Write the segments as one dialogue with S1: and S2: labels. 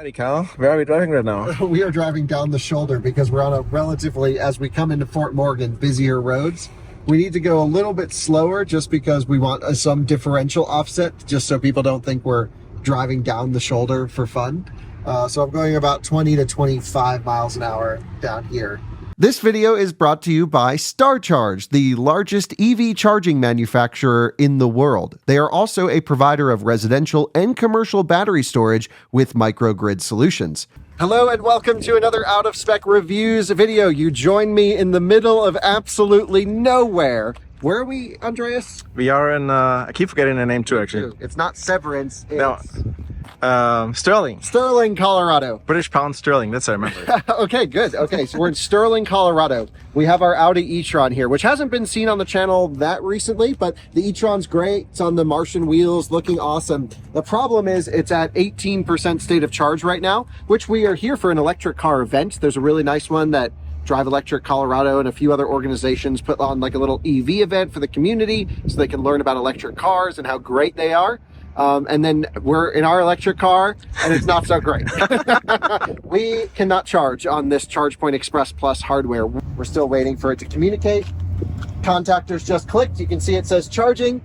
S1: Alrighty, Kyle. Where are we driving right now?
S2: We are driving down the shoulder because we're on a relatively, as we come into Fort Morgan, busier roads. We need to go a little bit slower just because we want some differential offset, just so people don't think we're driving down the shoulder for fun. So I'm going about 20 to 25 miles an hour down here. This video is brought to you by StarCharge, the largest EV charging manufacturer in the world. They are also a provider of residential and commercial battery storage with microgrid solutions. Hello and welcome to another Out of Spec Reviews video. You join me in the middle of absolutely nowhere. Where are we, Andreas?
S1: We are in, I keep forgetting the name too, actually.
S2: It's not Severance, it's...
S1: No. Sterling.
S2: Sterling, Colorado.
S1: British pound sterling, that's what I remember.
S2: Okay, good. Okay, so we're in Sterling, Colorado. We have our Audi e-tron here, which hasn't been seen on the channel that recently, but the e-tron's great. It's on the Martian wheels, looking awesome. The problem is it's at 18% state of charge right now, which we are here for an electric car event. There's a really nice one that Drive Electric Colorado and a few other organizations put on like a little EV event for the community so they can learn about electric cars and how great they are. And then we're in our electric car and it's not so great. We cannot charge on this ChargePoint Express Plus hardware. We're still waiting for it to communicate. Contactors just clicked. You can see it says charging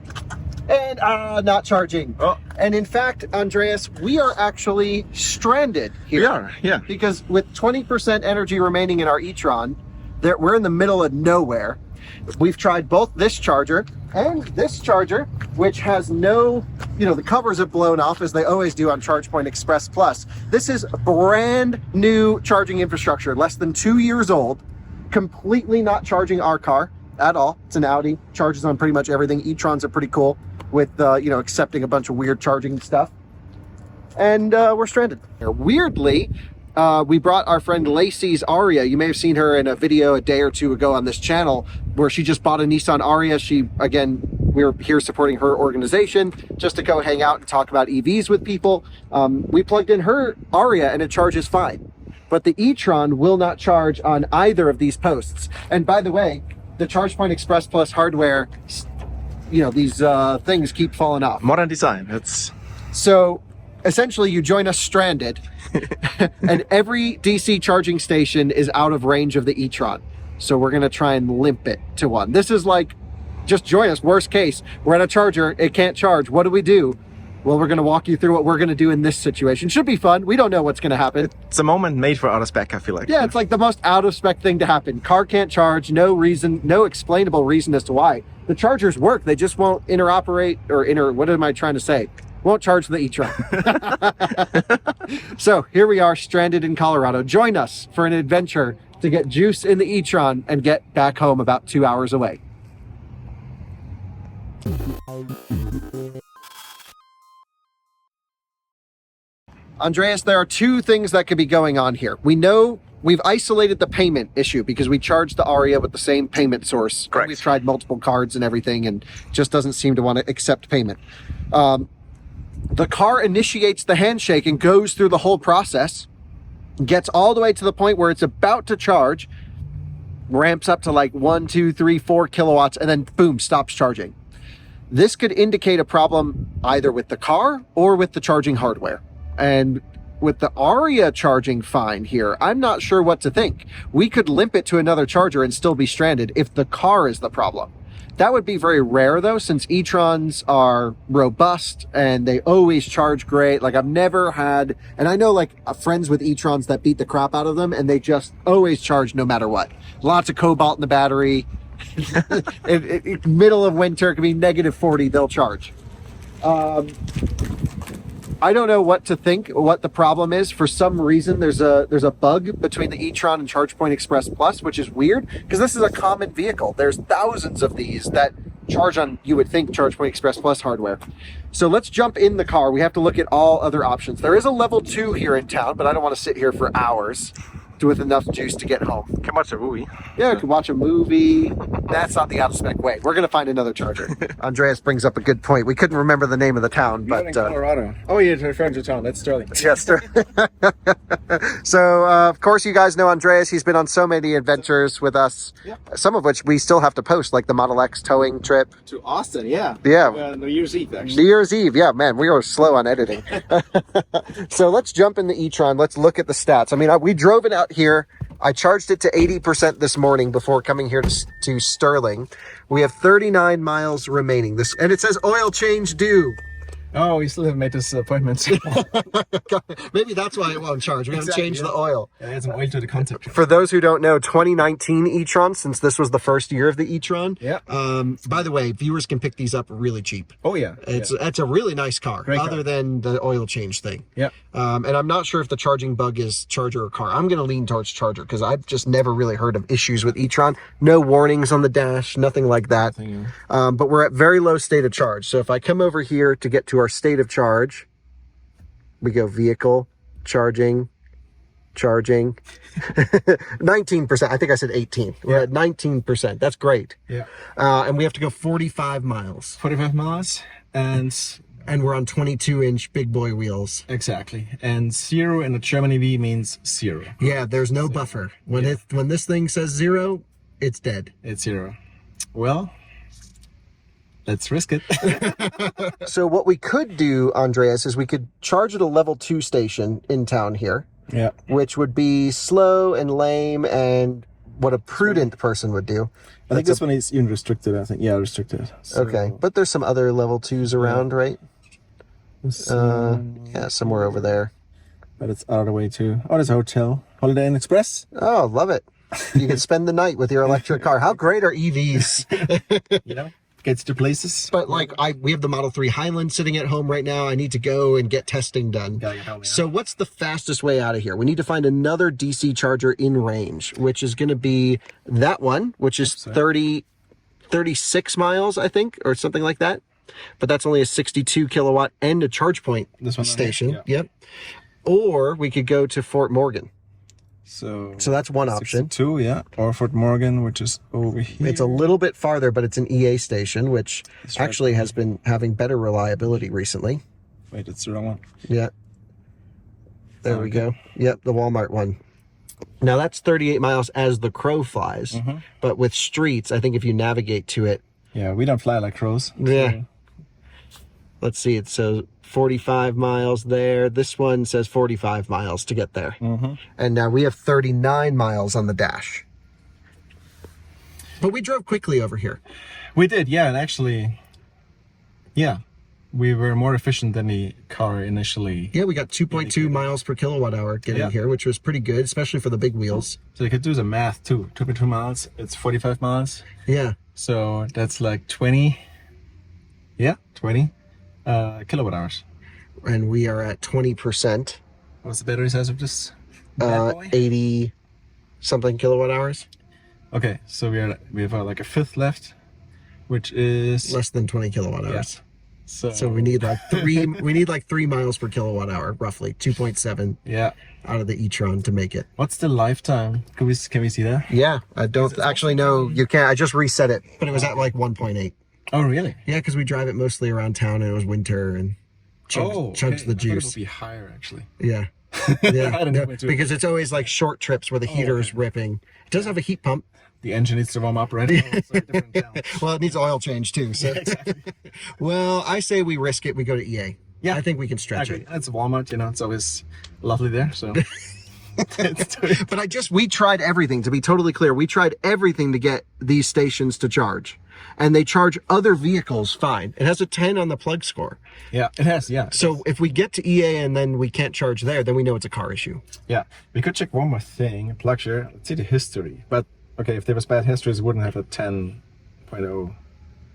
S2: and not charging.
S1: Oh.
S2: And in fact, Andreas, we are actually stranded here.
S1: We are, yeah.
S2: Because with 20% energy remaining in our e-tron, we're in the middle of nowhere. We've tried both this charger and this charger, which has no, the covers have blown off as they always do on ChargePoint Express Plus. This is brand new charging infrastructure, less than 2 years old, completely not charging our car at all. It's an Audi, charges on pretty much everything. E-trons are pretty cool with, accepting a bunch of weird charging stuff. And we're stranded. Weirdly, we brought our friend Lacey's Aria. You may have seen her in a video a day or two ago on this channel where she just bought a Nissan Aria. We're here supporting her organization just to go hang out and talk about EVs with people. We plugged in her Aria and it charges fine. But the e-tron will not charge on either of these posts. And by the way, the ChargePoint Express Plus hardware, these things keep falling off.
S1: Modern design,
S2: So essentially you join us stranded and every DC charging station is out of range of the e-tron. So we're going to try and limp it to one. This is like, just join us. Worst case, we're at a charger. It can't charge. What do we do? Well, we're going to walk you through what we're going to do in this situation. Should be fun. We don't know what's going to happen.
S1: It's a moment made for out of spec, I feel like.
S2: Yeah, it's like the most out of spec thing to happen. Car can't charge. No reason, no explainable reason as to why. The chargers work. They just won't interoperate or what am I trying to say? Won't charge the e-tron. So here we are stranded in Colorado. Join us for an adventure to get juice in the e-tron and get back home about 2 hours away. Andreas, there are two things that could be going on here. We know we've isolated the payment issue because we charged the Aria with the same payment source.
S1: Correct.
S2: We've tried multiple cards and everything and just doesn't seem to want to accept payment. The car initiates the handshake and goes through the whole process, gets all the way to the point where it's about to charge, ramps up to like 1, 2, 3, 4 kilowatts, and then boom, stops charging. This could indicate a problem either with the car or with the charging hardware. And with the Aria charging fine here, I'm not sure what to think. We could limp it to another charger and still be stranded if the car is the problem. That would be very rare though, since e-trons are robust and they always charge great. Like I've never had, and I know like friends with e-trons that beat the crap out of them and they just always charge no matter what. Lots of cobalt in the battery. Middle of winter, it could be -40, they'll charge. I don't know what to think, what the problem is. For some reason, there's a bug between the e-tron and ChargePoint Express Plus, which is weird because this is a common vehicle. There's thousands of these that charge on, you would think, ChargePoint Express Plus hardware. So let's jump in the car. We have to look at all other options. There is a level 2 here in town, but I don't want to sit here for hours. with enough juice to get home.
S1: Can watch a movie.
S2: Yeah, we can watch a movie. That's not the out-of-spec way. We're going to find another charger. Andreas brings up a good point. We couldn't remember the name of the town,
S1: But in Colorado. Oh, you're referring to town. That's Sterling.
S2: Chester. So, of course, you guys know Andreas. He's been on so many adventures with us, some of which we still have to post, like the Model X towing trip.
S1: To Austin, yeah.
S2: Yeah.
S1: New Year's Eve, actually.
S2: New Year's Eve. Yeah, man, we are slow on editing. So let's jump in the e-tron. Let's look at the stats. I mean, we drove it out here. I charged it to 80% this morning before coming here to Sterling. We have 39 miles remaining. And it says oil change due.
S1: Oh, we still haven't made this appointment.
S2: Maybe that's why it won't charge. We haven't changed the oil.
S1: Yeah, it's an oil to the concept.
S2: For those who don't know, 2019 e-tron, since this was the first year of the e-tron.
S1: Yeah.
S2: By the way, viewers can pick these up really cheap.
S1: Oh, yeah.
S2: It's a really nice car,
S1: Great
S2: other
S1: car.
S2: than the oil change thing.
S1: Yeah.
S2: And I'm not sure if the charging bug is charger or car. I'm going to lean towards charger because I've just never really heard of issues with e-tron. No warnings on the dash, nothing like that. But we're at very low state of charge. So if I come over here to get to our state of charge, we go vehicle, charging, 19%. I think I said 18. We're at 19%. That's great.
S1: Yeah.
S2: And we have to go 45 miles.
S1: 45 miles and
S2: we're on 22-inch big boy wheels.
S1: exactly. And 0 in the German EV means 0.
S2: Yeah, there's no buffer. When this thing says 0, it's dead.
S1: It's 0. Well, let's risk it.
S2: So what we could do, Andreas, is we could charge at a level 2 station in town here.
S1: Yeah.
S2: Which would be slow and lame and what a prudent person would do.
S1: I think this one is even restricted. I think, yeah, restricted. So,
S2: okay, but there's some other level 2s around, right? Yeah, somewhere over there.
S1: But it's out of the way too. Oh, there's a hotel. Holiday Inn Express.
S2: Oh, love it. You can spend the night with your electric car. How great are EVs?
S1: You know, gets to places.
S2: But like we have the Model 3 Highland sitting at home right now. I need to go and get testing done.
S1: Gotta get home, yeah.
S2: So what's the fastest way out of here? We need to find another DC charger in range, which is going to be that one, which is 36 miles, I think, or something like that. But that's only a 62 kilowatt and a ChargePoint station.
S1: Yeah.
S2: Yep. Or we could go to Fort Morgan.
S1: So
S2: that's one option.
S1: 62, yeah. Or Fort Morgan, which is over here.
S2: It's a little bit farther, but it's an EA station, which actually has been having better reliability recently.
S1: Wait, it's the wrong one.
S2: Yeah. There we go. Yep, the Walmart one. Now that's 38 miles as the crow flies, but with streets, I think if you navigate to it.
S1: Yeah, we don't fly like crows.
S2: Yeah.
S1: So.
S2: Let's see, it says 45 miles there. This one says 45 miles to get there. And now we have 39 miles on the dash. But we drove quickly over here.
S1: We did, yeah, and actually, yeah, we were more efficient than the car initially.
S2: Yeah, we got 2.2 miles per kilowatt hour getting here, which was pretty good, especially for the big wheels.
S1: So you could do some math too. 2.2 miles, it's 45 miles.
S2: Yeah.
S1: So that's like 20 kilowatt hours.
S2: And we are at 20%.
S1: What's the battery size of this bad boy?
S2: 80 something kilowatt hours.
S1: Okay, so we have like a fifth left, which is
S2: less than 20 kilowatt hours.
S1: So
S2: we need like 3 miles per kilowatt hour, roughly 2.7 out of the e-tron to make it.
S1: What's the lifetime? Can we see that?
S2: Yeah, I don't actually know. You can't. I just reset it, but it was at like 1.8.
S1: Oh, really?
S2: Yeah, because we drive it mostly around town and it was winter and chunks the juice.
S1: It would be higher actually.
S2: Yeah. Yeah, because it's always like short trips where the heater is ripping. It does have a heat pump.
S1: The engine needs to warm up, right?
S2: Well, it needs oil change too. So.
S1: Yeah, exactly.
S2: Well, I say we risk it. We go to EA.
S1: Yeah,
S2: I think we can stretch it.
S1: It's Walmart, it's always lovely there. So,
S2: but we tried everything. To be totally clear, we tried everything to get these stations to charge, and they charge other vehicles fine. It has a 10 on the plug score.
S1: Yeah, it has. Yeah.
S2: So if we get to EA and then we can't charge there, then we know it's a car issue.
S1: Yeah, we could check one more thing. Plug share. Let's see the history. But okay, if there was bad histories, it wouldn't have a 10.0.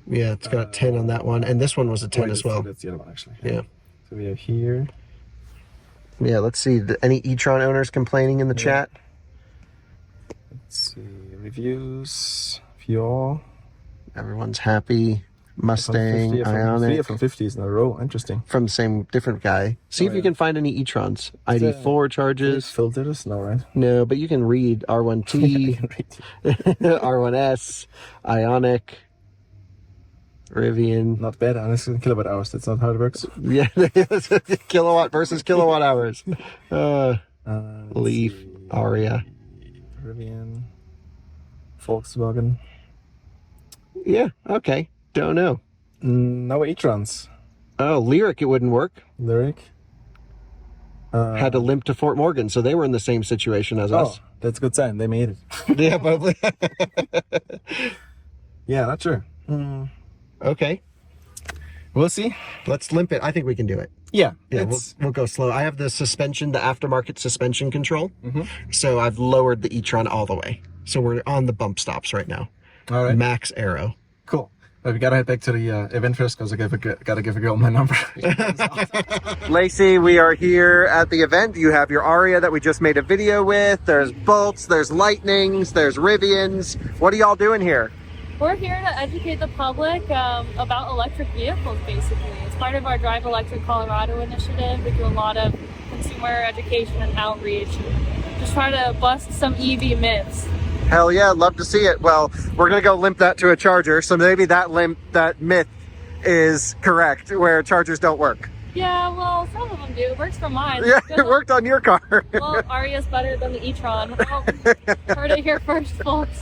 S2: Yeah, it's got a 10 on that one, and this one was a 10 as well.
S1: That's the other one actually.
S2: Yeah.
S1: So we have here.
S2: Yeah, let's see. Any e-tron owners complaining in the chat?
S1: Let's see. Reviews. Fuel.
S2: Everyone's happy. Mustang,
S1: 3
S2: Ioniq.
S1: from 50s in a row. Interesting.
S2: From the same different guy. See if you can find any e-trons. ID4 charges.
S1: Filters? No, right?
S2: No, but you can read R1T, R1S, Ioniq, Rivian.
S1: Not bad. Honestly, kilowatt hours. That's not how it works.
S2: Yeah, kilowatt versus kilowatt hours. Leaf,
S1: see.
S2: Aria.
S1: Rivian, Volkswagen.
S2: Yeah, okay. Don't know.
S1: No e-trons.
S2: Oh, Lyric, it wouldn't work.
S1: Lyric.
S2: Had to limp to Fort Morgan, so they were in the same situation as us.
S1: That's a good sign. They made it.
S2: Yeah, probably.
S1: Yeah, not sure.
S2: Okay.
S1: We'll see.
S2: Let's limp it. I think we can do it.
S1: Yeah,
S2: Yeah, we'll go slow. I have the suspension, the aftermarket suspension control. So I've lowered the e-tron all the way. So we're on the bump stops right now.
S1: all right.
S2: Max aero.
S1: Cool. But we gotta head back to the event first because I gotta give a girl my number.
S2: Lacey, we are here at the event. You have your Aria that we just made a video with. There's Bolts, there's Lightnings, there's Rivians. What are y'all doing here?
S3: We're here to educate the public about electric vehicles, basically. It's part of our Drive Electric Colorado initiative. We do a lot of consumer education and outreach. Just try to bust some EV myths.
S2: Hell yeah, love to see it. Well, we're gonna go limp that to a charger, so maybe that myth is correct, where chargers don't work.
S3: Yeah, well, some of them do. It works for mine.
S2: Yeah,
S3: Good
S2: it worked on your car.
S3: Well, Aria's better than the e-tron. Well, heard it here first, folks.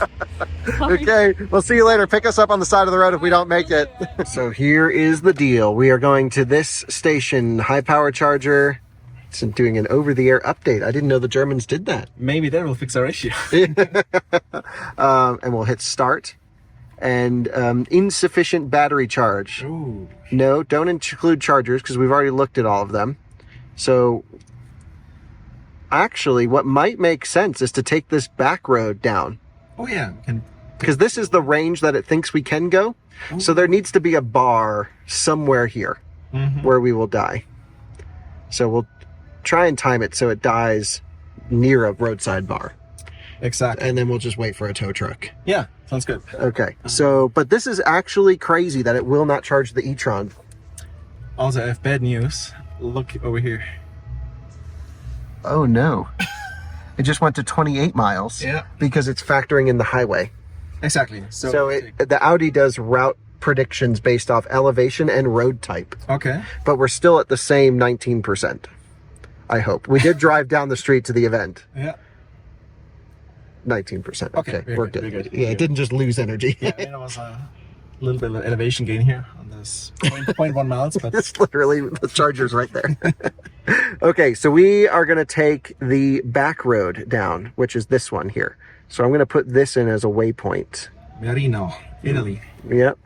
S3: Sorry.
S2: Okay, we'll see you later. Pick us up on the side of the road if we don't make it. So here is the deal. We are going to this station, high power charger. It's doing an over-the-air update. I didn't know the Germans did that.
S1: Maybe that will fix our issue.
S2: And we'll hit start. And insufficient battery charge.
S1: Ooh.
S2: No, don't include chargers because we've already looked at all of them. So actually, what might make sense is to take this back road down.
S1: Oh yeah.
S2: Because this is the range that it thinks we can go.
S1: Ooh.
S2: So there needs to be a bar somewhere here where we will die. So we'll try and time it so it dies near a roadside bar.
S1: Exactly.
S2: And then we'll just wait for a tow truck.
S1: Yeah, sounds good.
S2: Okay, so, but this is actually crazy that it will not charge the e-tron.
S1: Also, I have bad news. Look over here.
S2: Oh no. It just went to 28 miles.
S1: Yeah.
S2: Because it's factoring in the highway.
S1: Exactly.
S2: So the Audi does route predictions based off elevation and road type.
S1: Okay.
S2: But we're still at the same 19%. I hope. We did drive down the street to the event.
S1: Yeah.
S2: 19%.
S1: Okay,
S2: We're good. Yeah, it didn't just lose energy.
S1: Yeah, there was a little bit of elevation gain here on this 0.1 miles, but
S2: It's literally the charger's right there. Okay, so we are going to take the back road down, which is this one here. So I'm going to put this in as a waypoint.
S1: Marino, Italy.
S2: Yep.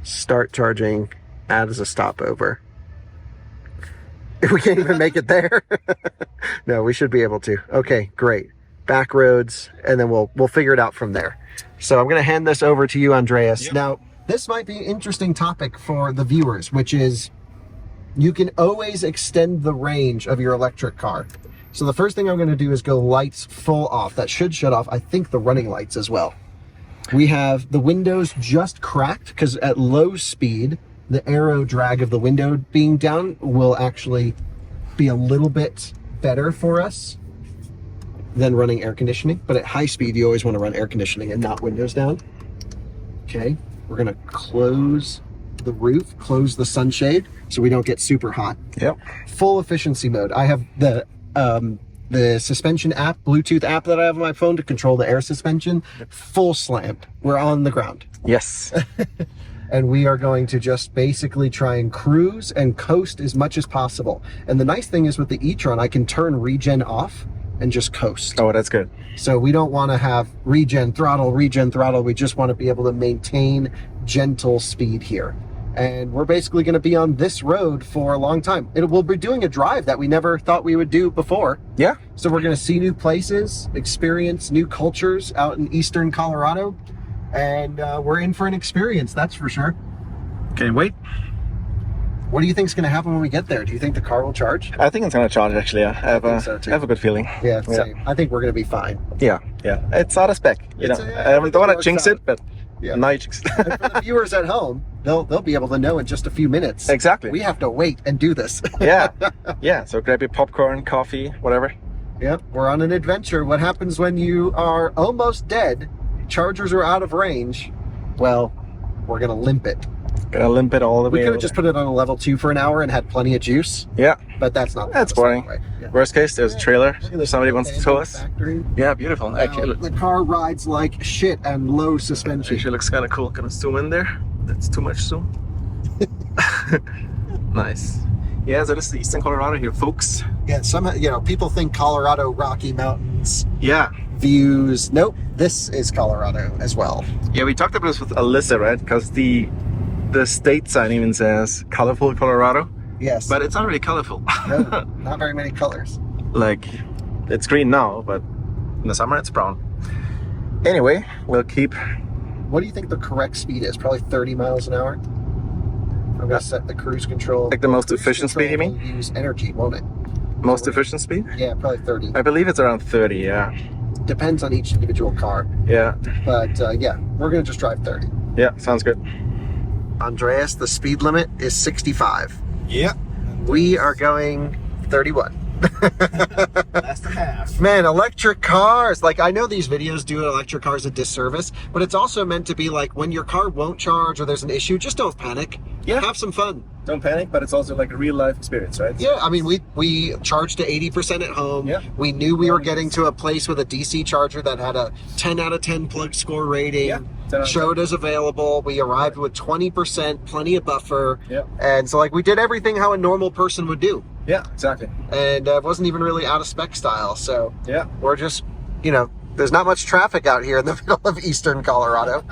S2: Start charging, add as a stopover. We can't even make it there. No, we should be able to. Okay, great. Back roads, and then we'll figure it out from there. So I'm going to hand this over to you, Andreas.
S1: Yep.
S2: Now, this might be an interesting topic for the viewers, which is you can always extend the range of your electric car. So the first thing I'm going to do is go lights full off. That should shut off, I think, the running lights as well. We have the windows just cracked because at low speed, the aero drag of the window being down will actually be a little bit better for us than running air conditioning. But at high speed, you always want to run air conditioning and not windows down. Okay, we're going to close the roof, close the sunshade so we don't get super hot.
S1: Yep.
S2: Full efficiency mode. I have the suspension app, Bluetooth app that I have on my phone to control the air suspension. Full slammed. We're on the ground.
S1: Yes.
S2: And we are going to just basically try and cruise and coast as much as possible. And the nice thing is with the e-tron, I can turn regen off and just coast.
S1: Oh, that's good.
S2: So we don't want to have regen throttle. We just want to be able to maintain gentle speed here. And we're basically going to be on this road for a long time. We'll be doing a drive that we never thought we would do before.
S1: Yeah.
S2: So we're going to see new places, experience new cultures out in eastern Colorado. And we're in for an experience, that's for sure.
S1: Can't wait.
S2: What do you think is going to happen when we get there? Do you think the car will charge?
S1: I think it's going to charge, actually. Yeah. I
S2: think so, too.
S1: have a good feeling.
S2: Yeah, same. I think we're going to be fine.
S1: Yeah. It's out of spec. You
S2: It's
S1: know,
S2: a-
S1: I don't want to jinx
S2: out.
S1: it, but
S2: Yeah.
S1: Nitrous.
S2: And for the viewers at home, they'll be able to know in just a few minutes.
S1: Exactly.
S2: We have to wait and do this.
S1: Yeah. Yeah. So grab your popcorn, coffee, whatever.
S2: Yep, we're on an adventure. What happens when you are almost dead, chargers are out of range? Well, we're gonna limp it.
S1: Gonna limp it all the way.
S2: We could have
S1: over
S2: just
S1: there.
S2: put it on a level 2 for an hour and had plenty of juice,
S1: Yeah.
S2: but that's not.
S1: That's boring.
S2: Right. Yeah.
S1: Worst case, there's a trailer.
S2: Look at this
S1: Somebody wants to tow us.
S2: factory.
S1: Yeah, beautiful.
S2: Wow,
S1: Actually,
S2: the car rides like shit and low suspension.
S1: actually looks kind of cool. Gonna zoom in there. That's too much zoom. Nice. Yeah, so this is Eastern Colorado here, folks.
S2: Yeah, somehow people think Colorado, Rocky Mountains,
S1: Yeah.
S2: views. Nope, this is Colorado as well.
S1: Yeah, we talked about this with Alyssa, right? Because the state sign even says colorful Colorado,
S2: Yes,
S1: but it's not really colorful.
S2: no, not very many colors.
S1: Like, it's green now, but in the summer it's brown. Anyway, we'll keep.
S2: What do you think the correct speed is? Probably 30 miles an hour. I'm gonna set the cruise control.
S1: Like the most
S2: Cruise
S1: efficient speed, you
S2: control
S1: mean?
S2: will use energy, won't it?
S1: Most efficient speed?
S2: Yeah, probably 30.
S1: I believe it's around 30, yeah.
S2: Depends on each individual car,
S1: Yeah.
S2: but yeah, we're gonna just drive 30.
S1: Yeah, sounds good.
S2: Andreas, the speed limit is 65.
S1: Yeah.
S2: We are going 31.
S1: That's the half.
S2: Man, electric cars. Like, I know these videos do electric cars a disservice, but it's also meant to be like when your car won't charge or there's an issue, just don't panic.
S1: Yeah.
S2: Have some fun.
S1: Don't panic, but it's also like a real life experience, right?
S2: Yeah, I mean, we charged to 80% at home.
S1: Yeah.
S2: We knew we were getting to a place with a DC charger that had a 10 out of 10 plug score rating.
S1: Yeah, 10 out of
S2: Showed us available. We arrived with 20%, plenty of buffer.
S1: Yeah.
S2: And so, like, we did everything how a normal person would do.
S1: Yeah, exactly.
S2: And it wasn't even really out of spec style. So
S1: Yeah.
S2: we're just, there's not much traffic out here in the middle of eastern Colorado.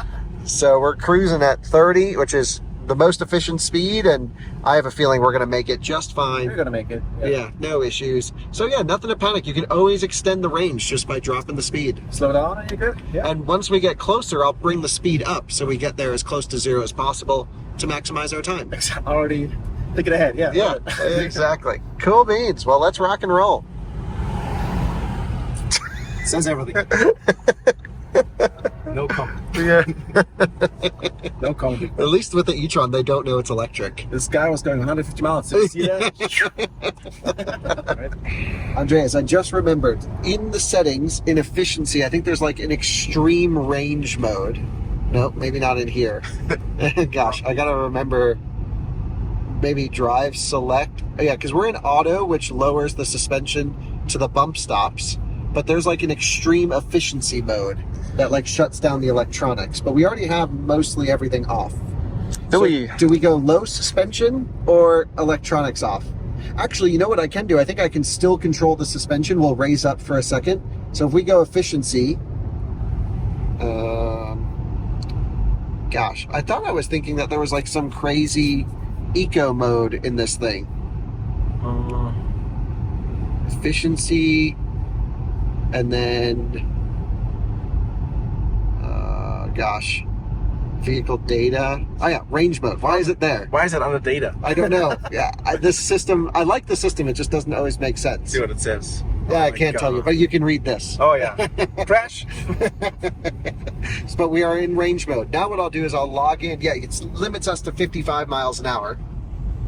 S2: So we're cruising at 30, which is the most efficient speed, and I have a feeling we're going to make it just fine.
S1: You're gonna make it.
S2: Yeah, no issues. So yeah, nothing to panic. You can always extend the range just by dropping the speed.
S1: Slow down and you're good. Yeah.
S2: And once we get closer, I'll bring the speed up so we get there as close to zero as possible to maximize our time.
S1: Already thinking ahead. Yeah.
S2: Yeah, exactly. Cool beans. Well, let's rock and roll.
S1: Says everything. No comment.
S2: Yeah.
S1: No comment.
S2: At least with the e-tron, they don't know it's electric.
S1: This guy was going 150 miles. Did you see that? Right.
S2: Andreas, I just remembered, in the settings, in efficiency, I think there's like an extreme range mode. No, maybe not in here. Gosh, I gotta remember, maybe drive select. Oh, yeah, because we're in auto, which lowers the suspension to the bump stops. But there's like an extreme efficiency mode that like shuts down the electronics. But we already have mostly everything off.
S1: Do
S2: we go low suspension or electronics off? Actually, you know what I can do? I think I can still control the suspension. We'll raise up for a second. So if we go efficiency, gosh, I thought I was thinking that there was like some crazy eco mode in this thing. Efficiency, and then, gosh, vehicle data. Oh yeah, range mode. Why is it there?
S1: Why is it under data?
S2: I don't know. Yeah, this system, I like the system, it just doesn't always make sense.
S1: See what it says.
S2: Yeah,
S1: Oh
S2: I
S1: my
S2: can't tell
S1: God.
S2: you, but you can read this.
S1: Oh yeah. Crash.
S2: But we are in range mode. Now what I'll do is I'll log in. Yeah, it limits us to 55 miles an hour,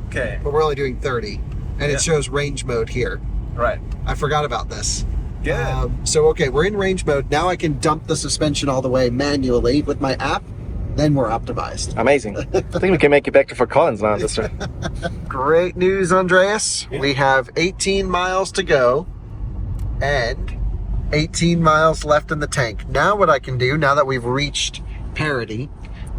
S1: Okay.
S2: but we're only doing 30. And
S1: Yeah.
S2: it shows range mode here.
S1: Right.
S2: I forgot about this.
S1: Good.
S2: So, okay, we're in range mode. Now I can dump the suspension all the way manually with my app. Then we're optimized.
S1: Amazing. I think we can make it back to Fort Collins now, sister.
S2: Great news, Andreas.
S1: Yeah.
S2: We have 18 miles to go and 18 miles left in the tank. Now what I can do, now that we've reached parity,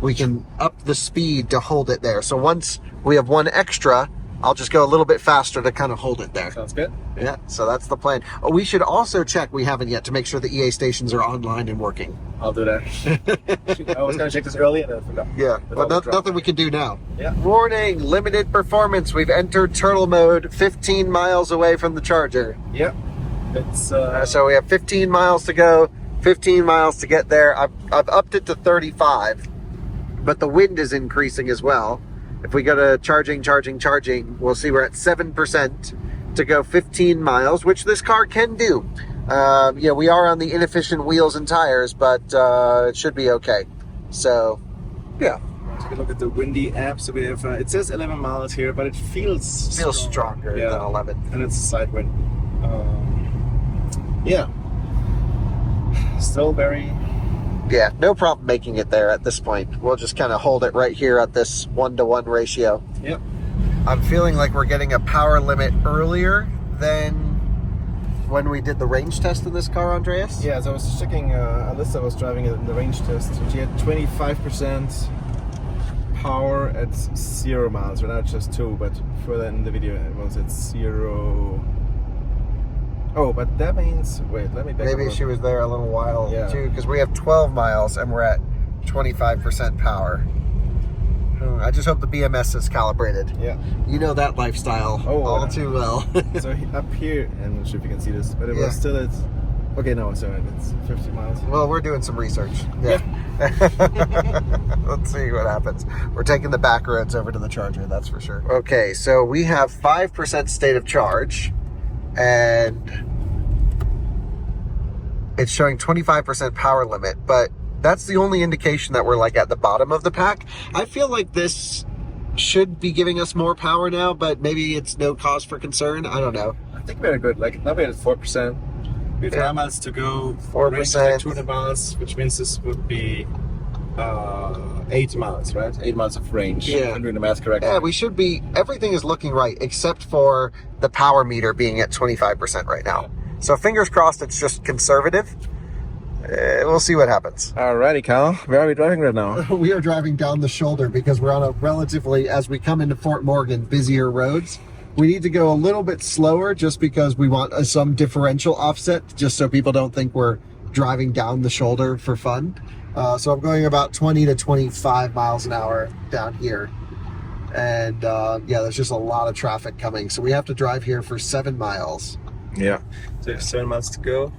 S2: we can up the speed to hold it there. So once we have one extra, I'll just go a little bit faster to kind of hold it there.
S1: Sounds good.
S2: Yeah, so that's the plan. Oh, we should also check, we haven't yet, to make sure the EA stations are online and working.
S1: I'll do that. I was gonna check this early and then I forgot.
S2: Yeah,
S1: With
S2: but
S1: all the traffic.
S2: nothing we can do now.
S1: Yeah.
S2: Warning, limited performance. We've entered turtle mode 15 miles away from the charger.
S1: Yep. It's
S2: So we have 15 miles to go, 15 miles to get there. I've upped it to 35, but the wind is increasing as well. If we go to charging, we'll see we're at 7% to go 15 miles, which this car can do. Yeah, we are on the inefficient wheels and tires, but it should be okay. So, yeah.
S1: Take a look at the windy app. So we have, it says 11 miles here, but it feels
S2: Stronger than 11.
S1: And it's a side wind. Yeah. Still very...
S2: Yeah, no problem making it there at this point. We'll just kind of hold it right here at this 1-to-1 ratio.
S1: Yep.
S2: I'm feeling like we're getting a power limit earlier than when we did the range test in this car, Andreas.
S1: Yeah, so I was checking, Alyssa was driving it in the range test. She had 25% power at 0 miles, or not just 2, but further in the video it was at 0. Oh, but that means, wait, let me back
S2: Maybe
S1: up.
S2: she was there a little while
S1: Yeah.
S2: too, because we have 12 miles and we're at 25% power. I just hope the BMS is calibrated.
S1: Yeah.
S2: You know that lifestyle all too well.
S1: So up here, I'm not sure if you can see this, but it was still at, okay, no, sorry, it's 50 miles.
S2: Well, we're doing some research. Yeah. Let's see what happens. We're taking the back roads over to the charger, that's for sure. Okay, so we have 5% state of charge, and it's showing 25% power limit, but that's the only indication that we're like at the bottom of the pack. I feel like this should be giving us more power now, but maybe it's no cause for concern. I don't know.
S1: I think we're good. Like now we're at 4%. We have 9 miles to go.
S2: 4%.
S1: Like 200 miles, which means this would be 8 miles, right? 8 miles of range.
S2: Yeah.
S1: I'm doing the math correctly.
S2: Yeah, we should be. Everything is looking right except for the power meter being at 25% right now. So fingers crossed it's just conservative. We'll see what happens.
S1: Alrighty, Kyle. Where are we driving right now?
S2: We are driving down the shoulder because we're on a relatively, as we come into Fort Morgan, busier roads. We need to go a little bit slower just because we want some differential offset, just so people don't think we're driving down the shoulder for fun. So I'm going about 20 to 25 miles an hour down here. And yeah, there's just a lot of traffic coming. So we have to drive here for 7 miles.
S1: Yeah. So you have 7 miles to go.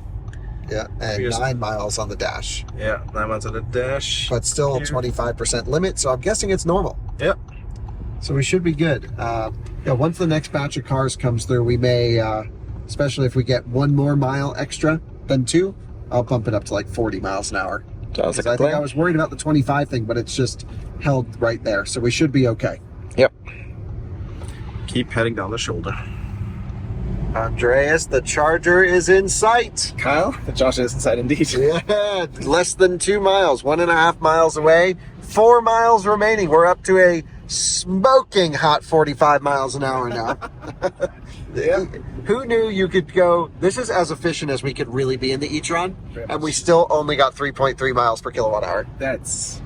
S2: Yeah, and 9 miles on the dash.
S1: Yeah, 9 miles on the dash.
S2: But still a 25% limit, so I'm guessing it's normal.
S1: Yep.
S2: So we should be good. Yeah, once the next batch of cars comes through, we may, especially if we get 1 more mile extra than 2, I'll bump it up to like 40 miles an hour.
S1: Sounds like a
S2: I think
S1: plan.
S2: I was worried about the 25 thing, but it's just held right there, so we should be okay.
S1: Yep. Keep heading down the shoulder.
S2: Andreas, the charger is in sight.
S1: Kyle, the Charger is inside indeed.
S2: Yeah, less than 2 miles, 1.5 miles away, 4 miles remaining. We're up to a smoking hot 45 miles an hour now.
S1: Yeah.
S2: Who knew you could go, this is as efficient as we could really be in the e-tron, and we still only got 3.3 miles per kilowatt hour.
S1: That's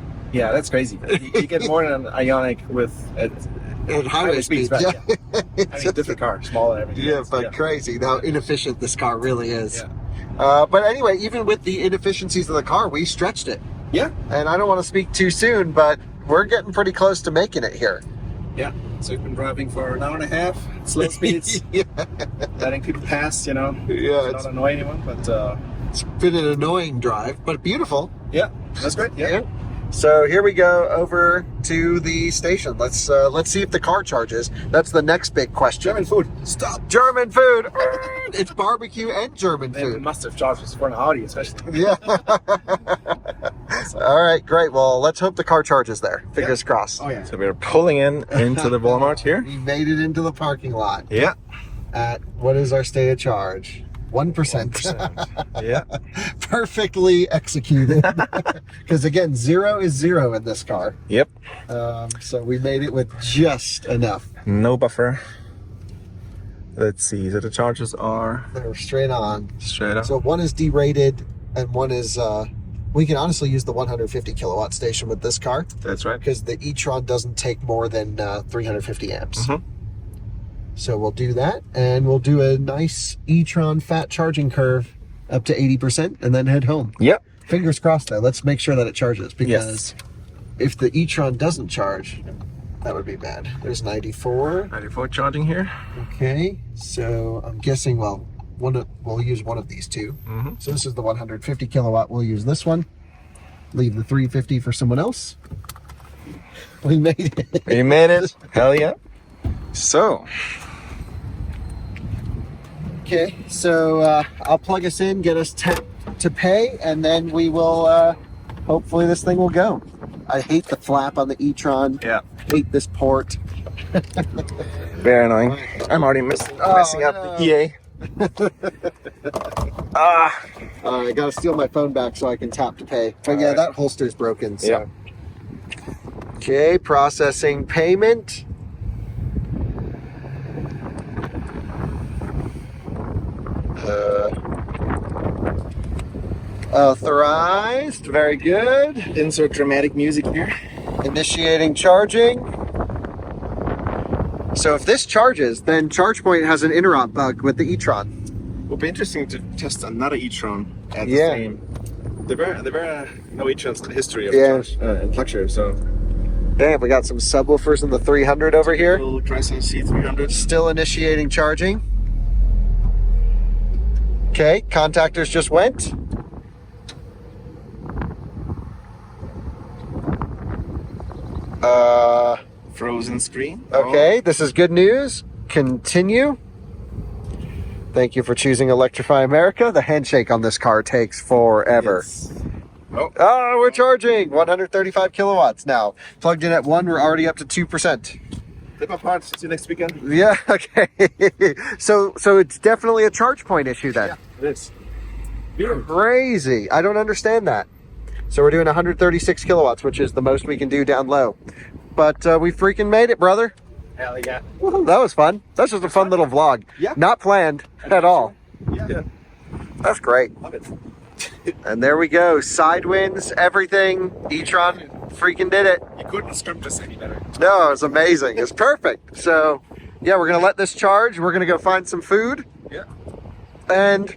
S1: crazy. You get more than an Ioniq with
S2: At highway speeds,
S1: right?
S2: yeah.
S1: I mean, different car, smaller, everything.
S2: Yeah,
S1: else.
S2: but crazy how inefficient this car really is.
S1: Yeah.
S2: But anyway, even with the inefficiencies of the car, we stretched it.
S1: Yeah.
S2: And I don't want to speak too soon, but we're getting pretty close to making it here.
S1: Yeah. So we've been driving for an hour and a half, slow speeds,
S2: Yeah,
S1: letting people pass, you know.
S2: Yeah,
S1: Not annoy anyone, but
S2: it's been an annoying drive, but beautiful.
S1: yeah, that's great. Yeah.
S2: So here we go over to the station. Let's see if the car charges. That's the next big question.
S1: German food. Stop.
S2: German food. It's barbecue and German
S1: They
S2: food.
S1: must have charged for an Audi, especially.
S2: Yeah. All right, great. Well, let's hope the car charges there. Fingers crossed.
S1: Oh yeah. So we're pulling into the Walmart here.
S2: We made it into the parking lot.
S1: Yeah.
S2: At what is our state of charge? 1%.
S1: Yeah.
S2: Perfectly executed. Because again, 0 is 0 in this car.
S1: Yep.
S2: So we made it with just enough.
S1: No buffer. Let's see. So the charges are
S2: They're straight on.
S1: straight up.
S2: So one is derated and one is, we can honestly use the 150 kilowatt station with this car
S1: That's right.
S2: because the e-tron doesn't take more than 350 amps.
S1: Mhm.
S2: So we'll do that and we'll do a nice e-tron fat charging curve up to 80% and then head home.
S1: Yep.
S2: Fingers crossed though. Let's make sure that it charges because
S1: Yes.
S2: if the e-tron doesn't charge, that would be bad. There's 94.
S1: 94 charging here.
S2: Okay, so I'm guessing, well, we'll use one of these two.
S1: Mhm.
S2: So this is the 150 kilowatt. We'll use this one. Leave the 350 for someone else. We made it.
S1: We made it. Hell yeah. So.
S2: Okay, so I'll plug us in, get us tapped to pay, and then we will, hopefully this thing will go. I hate the flap on the e-tron.
S1: Yeah.
S2: Hate this port.
S1: Very annoying. I'm already messing up the EA.
S2: I gotta steal my phone back so I can tap to pay. But yeah, that holster's broken. So.
S1: Yeah.
S2: Okay, processing payment. Authorized. Very good.
S1: Insert dramatic music here.
S2: Initiating charging. So if this charges, then ChargePoint has an interop bug with the e-tron.
S1: Would be interesting to test another e-tron at the
S2: Yeah.
S1: same. There were no e-trons in the history of
S2: Yeah.
S1: Luxury, so
S2: Damn, we got some subwoofers in the 300 over here.
S1: we'll try some C300.
S2: Still initiating charging. Okay, contactors just went.
S1: Frozen screen.
S2: Okay, this is good news. Continue. Thank you for choosing Electrify America. The handshake on this car takes forever.
S1: Yes.
S2: Oh, we're charging 135 kilowatts now. Plugged in at 1, we're already up to 2%.
S1: Flip apart. See you next weekend.
S2: Yeah, okay. So it's definitely a ChargePoint issue then.
S1: Yeah, it is.
S2: Crazy. I don't understand that. So we're doing 136 kilowatts, which is the most we can do down low. But we freaking made it, brother.
S1: Hell yeah.
S2: Woo-hoo, that was fun. That's just a fun little vlog.
S1: Yeah.
S2: Not planned at all.
S1: Yeah.
S2: That's great.
S1: Love it.
S2: And there we go. Side winds, everything. e-tron freaking did it.
S1: You couldn't script this any better.
S2: No, it's amazing. It's perfect. So, yeah, we're going to let this charge. We're going to go find some food.
S1: Yeah.
S2: And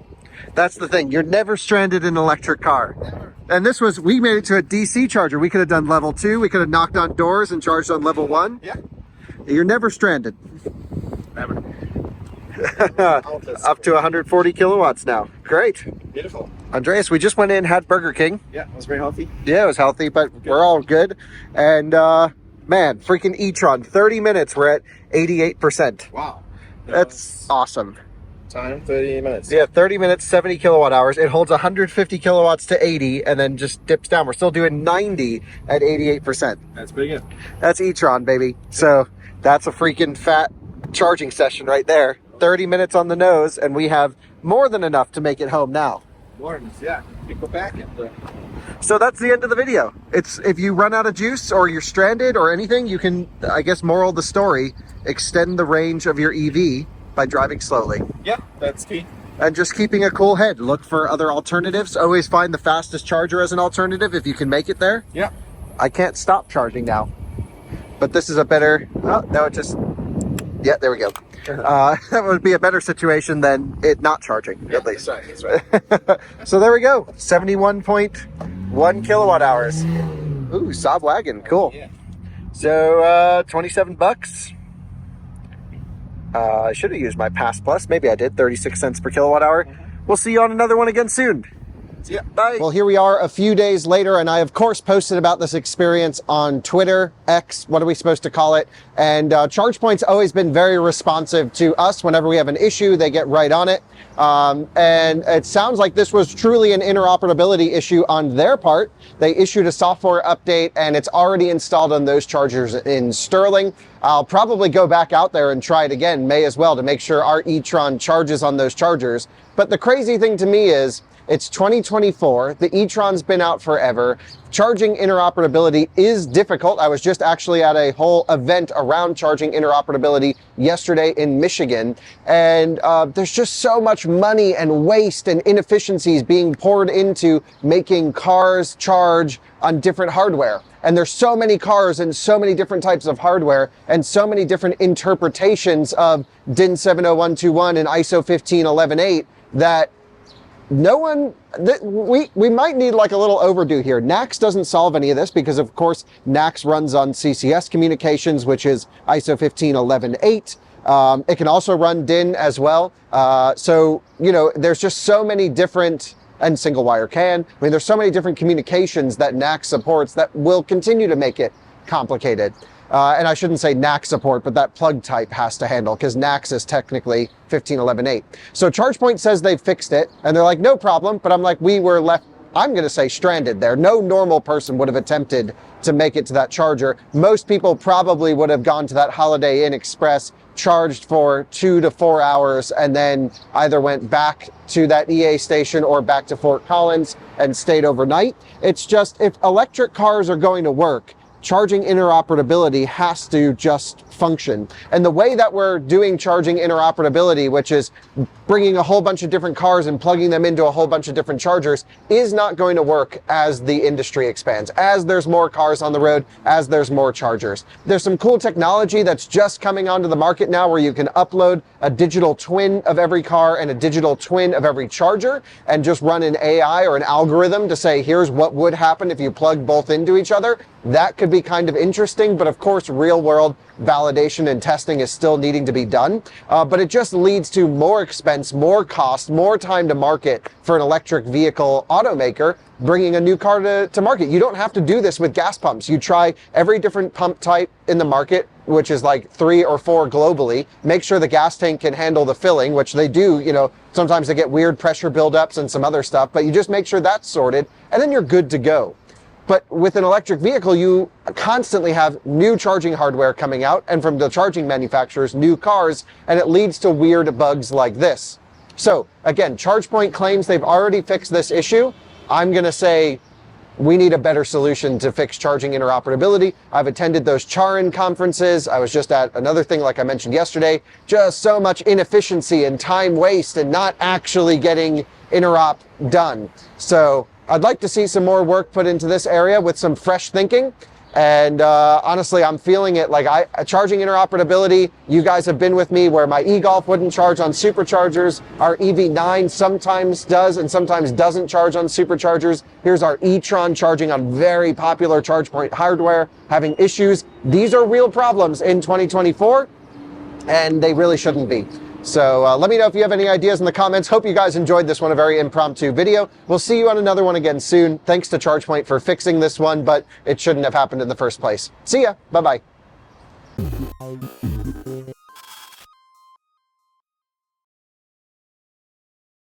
S2: that's the thing. You're never stranded in an electric car.
S1: Never.
S2: And this was, we made it to a DC charger. We could have done level 2. We could have knocked on doors and charged on level 1.
S1: Yeah.
S2: You're never stranded.
S1: Never.
S2: Up to 140 kilowatts now. Great.
S1: Beautiful.
S2: Andreas, we just went in, had Burger King.
S1: Yeah, it was very healthy.
S2: Yeah, it was healthy, but we're all good. And man, freaking e-tron, 30 minutes, we're at 88%.
S1: Wow.
S2: That's awesome.
S1: Time 30 minutes.
S2: Yeah, 30 minutes, 70 kilowatt hours. It holds 150 kilowatts to 80 and then just dips down. We're still doing 90 at 88%.
S1: That's pretty good.
S2: That's e-tron, baby. So that's a freaking fat charging session right there. 30 minutes on the nose, and we have more than enough to make it home now.
S1: Warms, yeah. You go back and
S2: So that's the end of the video. It's if you run out of juice or you're stranded or anything, you can, I guess, moral of the story, extend the range of your EV by driving slowly.
S1: yeah, that's key.
S2: And just keeping a cool head. Look for other alternatives. Always find the fastest charger as an alternative if you can make it there.
S1: Yeah.
S2: I can't stop charging now. But this is a better, oh, no, it just, yeah, there we go. That would be a better situation than it not charging,
S1: Yeah,
S2: at least.
S1: That's right.
S2: So there we go, 71.1 kilowatt hours. Ooh, Saab wagon, cool.
S1: Yeah.
S2: So 27 bucks. I should have used my Pass Plus. Maybe I did, 36 cents per kilowatt hour. We'll see you on another one again soon.
S1: Yeah.
S2: Bye. Well, here we are a few days later, and I, of course, posted about this experience on Twitter, X, what are we supposed to call it? And ChargePoint's always been very responsive to us. Whenever we have an issue, they get right on it. And it sounds like this was truly an interoperability issue on their part. They issued a software update, and it's already installed on those chargers in Sterling. I'll probably go back out there and try it again, may as well, to make sure our e-tron charges on those chargers. But the crazy thing to me is, it's 2024, the e-tron's been out forever. Charging interoperability is difficult. I was just actually at a whole event around charging interoperability yesterday in Michigan, and there's just so much money and waste and inefficiencies being poured into making cars charge on different hardware. And there's so many cars and so many different types of hardware and so many different interpretations of DIN 70121 and ISO 15118 that no one, we might need like a little overdue here. NACS doesn't solve any of this because, of course, NACS runs on CCS communications, which is ISO 15118. It can also run DIN as well. So, you know, there's just so many different, and single wire CAN. I mean, there's so many different communications that NACS supports that will continue to make it complicated. And I shouldn't say NACS support, but that plug type has to handle, because NACS is technically 15118. So ChargePoint says they've fixed it, and they're like, no problem. But I'm like, we were left I'm going to say stranded there. No normal person would have attempted to make it to that charger. Most people probably would have gone to that Holiday Inn Express, charged for 2 to 4 hours, and then either went back to that EA station or back to Fort Collins and stayed overnight. It's just, if electric cars are going to work, charging interoperability has to just function. And the way that we're doing charging interoperability, which is bringing a whole bunch of different cars and plugging them into a whole bunch of different chargers, is not going to work as the industry expands, as there's more cars on the road, as there's more chargers. There's some cool technology that's just coming onto the market now where you can upload a digital twin of every car and a digital twin of every charger and just run an AI or an algorithm to say, here's what would happen if you plug both into each other. That could be kind of interesting, but of course, real world validation and testing is still needing to be done. But it just leads to more expense, more cost, more time to market for an electric vehicle automaker bringing a new car to market. You don't have to do this with gas pumps. You try every different pump type in the market, which is like 3 or 4 globally. Make sure the gas tank can handle the filling, which they do. You know, sometimes they get weird pressure buildups and some other stuff, but you just make sure that's sorted and then you're good to go. But with an electric vehicle, you constantly have new charging hardware coming out, and from the charging manufacturers, new cars, and it leads to weird bugs like this. So again, ChargePoint claims they've already fixed this issue. I'm going to say we need a better solution to fix charging interoperability. I've attended those Charin conferences. I was just at another thing like I mentioned yesterday. Just so much inefficiency and time waste and not actually getting interop done. So I'd like to see some more work put into this area with some fresh thinking. And honestly, I'm feeling it. Like charging interoperability, you guys have been with me where my e-Golf wouldn't charge on superchargers. Our EV9 sometimes does and sometimes doesn't charge on superchargers. Here's our e-tron charging on very popular ChargePoint hardware, having issues. These are real problems in 2024, and they really shouldn't be. So let me know if you have any ideas in the comments. Hope you guys enjoyed this one, a very impromptu video. We'll see you on another one again soon. Thanks to ChargePoint for fixing this one, but it shouldn't have happened in the first place. See ya. Bye-bye.